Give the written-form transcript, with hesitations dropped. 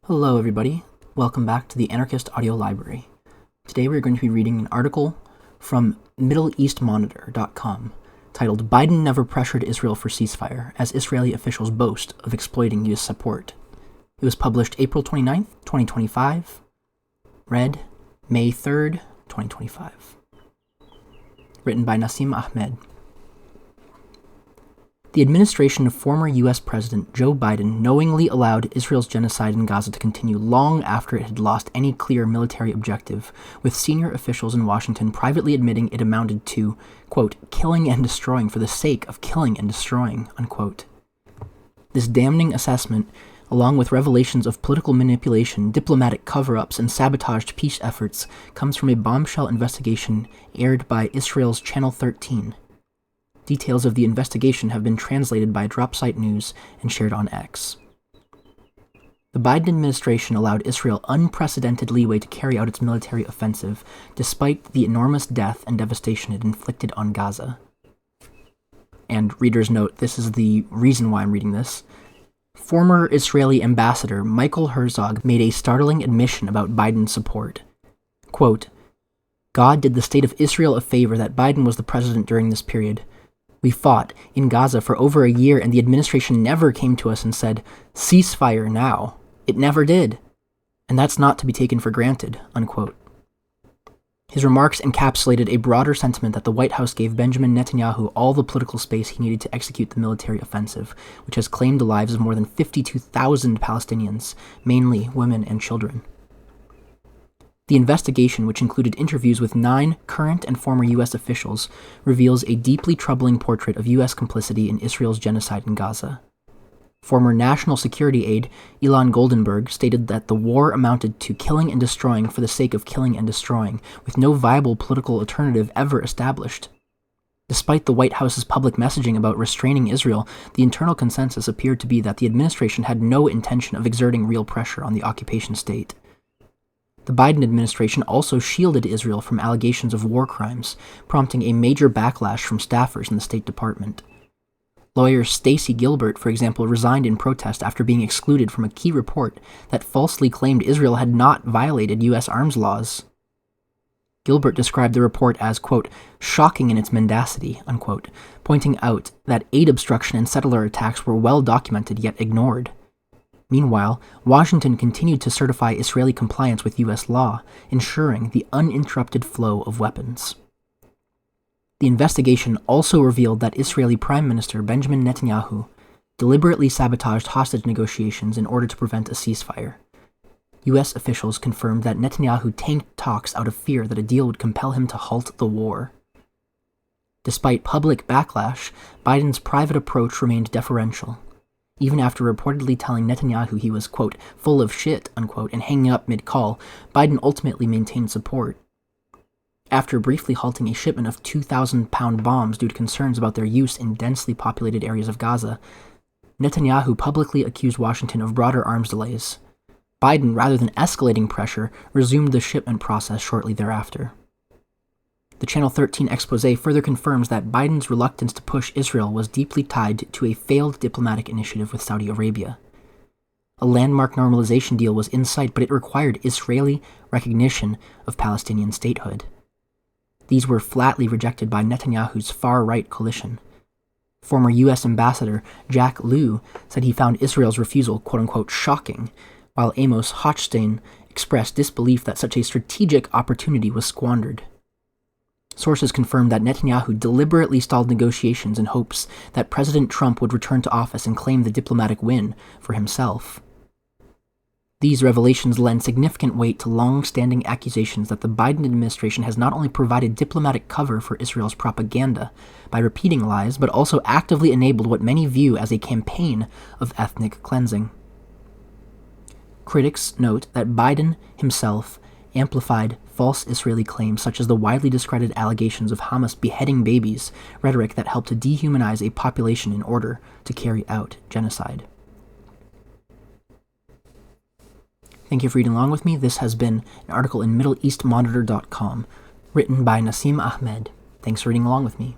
Hello everybody, welcome back to the Anarchist audio library. Today we're going to be reading an article from MiddleEastMonitor.com titled "Biden Never Pressured Israel for Ceasefire, as Israeli Officials Boast of Exploiting U.S. Support." It was published April 29th, 2025, read May 3rd, 2025. Written by Nasim Ahmed. The administration of former U.S. President Joe Biden knowingly allowed Israel's genocide in Gaza to continue long after it had lost any clear military objective, with senior officials in Washington privately admitting it amounted to, quote, killing and destroying for the sake of killing and destroying, unquote. This damning assessment, along with revelations of political manipulation, diplomatic cover-ups, and sabotaged peace efforts, comes from a bombshell investigation aired by Israel's Channel 13. Details of the investigation have been translated by Dropsite News and shared on X. The Biden administration allowed Israel unprecedented leeway to carry out its military offensive, despite the enormous death and devastation it inflicted on Gaza. And readers note, this is the reason why I'm reading this. Former Israeli ambassador Michael Herzog made a startling admission about Biden's support. Quote, "God did the state of Israel a favor that Biden was the president during this period. We fought in Gaza for over a year, and the administration never came to us and said, 'Ceasefire now.' It never did. And that's not to be taken for granted," unquote. His remarks encapsulated a broader sentiment that the White House gave Benjamin Netanyahu all the political space he needed to execute the military offensive, which has claimed the lives of more than 52,000 Palestinians, mainly women and children. The investigation, which included interviews with 9 current and former U.S. officials, reveals a deeply troubling portrait of U.S. complicity in Israel's genocide in Gaza. Former National Security Aide Ilan Goldenberg stated that the war amounted to killing and destroying for the sake of killing and destroying, with no viable political alternative ever established. Despite the White House's public messaging about restraining Israel, the internal consensus appeared to be that the administration had no intention of exerting real pressure on the occupation state. The Biden administration also shielded Israel from allegations of war crimes, prompting a major backlash from staffers in the State Department. Lawyer Stacey Gilbert, for example, resigned in protest after being excluded from a key report that falsely claimed Israel had not violated U.S. arms laws. Gilbert described the report as, quote, shocking in its mendacity, unquote, pointing out that aid obstruction and settler attacks were well documented yet ignored. Meanwhile, Washington continued to certify Israeli compliance with U.S. law, ensuring the uninterrupted flow of weapons. The investigation also revealed that Israeli Prime Minister Benjamin Netanyahu deliberately sabotaged hostage negotiations in order to prevent a ceasefire. U.S. officials confirmed that Netanyahu tanked talks out of fear that a deal would compel him to halt the war. Despite public backlash, Biden's private approach remained deferential. Even after reportedly telling Netanyahu he was, quote, full of shit, unquote, and hanging up mid-call, Biden ultimately maintained support. After briefly halting a shipment of 2,000-pound bombs due to concerns about their use in densely populated areas of Gaza, Netanyahu publicly accused Washington of broader arms delays. Biden, rather than escalating pressure, resumed the shipment process shortly thereafter. The Channel 13 expose further confirms that Biden's reluctance to push Israel was deeply tied to a failed diplomatic initiative with Saudi Arabia. A landmark normalization deal was in sight, but it required Israeli recognition of Palestinian statehood. These were flatly rejected by Netanyahu's far-right coalition. Former U.S. Ambassador Jack Lew said he found Israel's refusal, quote-unquote, shocking, while Amos Hochstein expressed disbelief that such a strategic opportunity was squandered. Sources confirmed that Netanyahu deliberately stalled negotiations in hopes that President Trump would return to office and claim the diplomatic win for himself. These revelations lend significant weight to long-standing accusations that the Biden administration has not only provided diplomatic cover for Israel's propaganda by repeating lies, but also actively enabled what many view as a campaign of ethnic cleansing. Critics note that Biden himself amplified false Israeli claims such as the widely discredited allegations of Hamas beheading babies, rhetoric that helped to dehumanize a population in order to carry out genocide. Thank you for reading along with me. This has been an article in MiddleEastMonitor.com, written by Nasim Ahmed. Thanks for reading along with me.